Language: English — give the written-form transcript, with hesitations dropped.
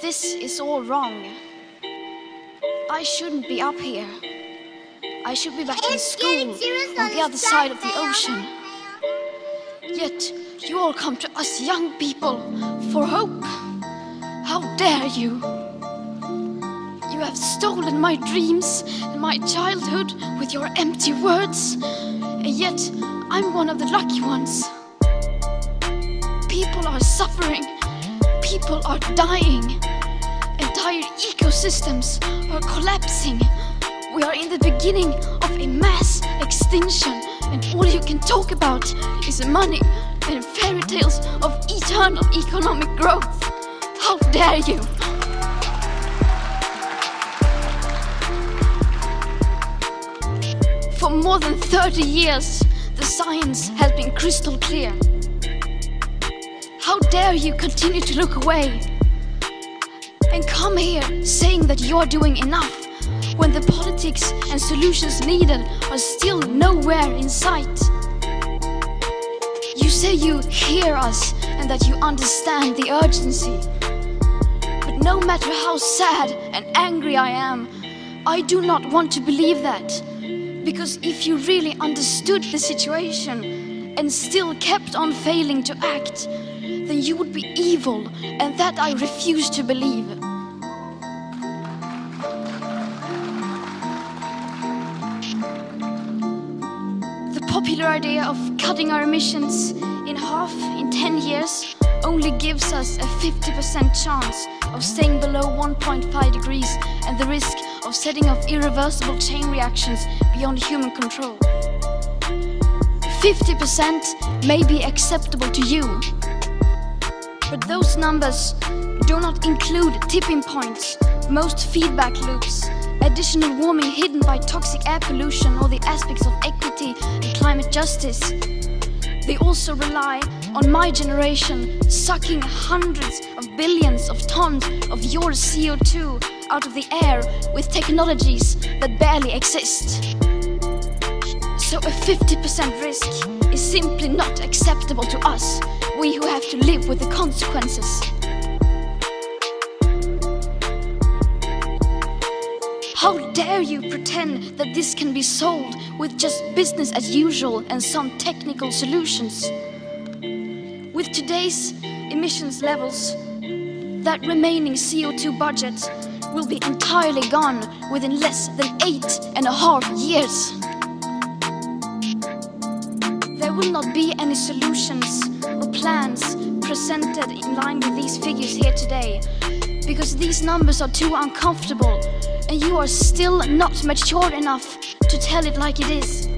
This is all wrong. I shouldn't be up here. I should be back in school on the other side of the ocean. Yet you all come to us young people for hope. How dare you? You have stolen my dreams and my childhood with your empty words. And yet I'm one of the lucky ones. People are suffering. People are dying. Entire ecosystems are collapsing. We are in the beginning of a mass extinction, and all you can talk about is money and fairy tales of eternal economic growth. How dare you? For more than 30 years, the science has been crystal clear. How dare you continue to look away and come here saying that you're doing enough when the politics and solutions needed are still nowhere in sight? You say you hear us and that you understand the urgency. But no matter how sad and angry I am, I do not want to believe that. Because if you really understood the situation and still kept on failing to act, then you would be evil, and that I refuse to believe. The popular idea of cutting our emissions in half in 10 years only gives us a 50% chance of staying below 1.5 degrees and the risk of setting off irreversible chain reactions beyond human control. 50% may be acceptable to you, but those numbers do not include tipping points, most feedback loops, additional warming hidden by toxic air pollution, or the aspects of equity and climate justice. They also rely on my generation sucking hundreds of billions of tons of your CO2 out of the air with technologies that barely exist. So a 50% risk is simply not acceptable to us, we who have to live with the consequences. How dare you pretend that this can be solved with just business as usual and some technical solutions? With today's emissions levels, that remaining CO2 budget will be entirely gone within less than 8.5 years. There will not be any solutions or plans presented in line with these figures here today, because these numbers are too uncomfortable and you are still not mature enough to tell it like it is.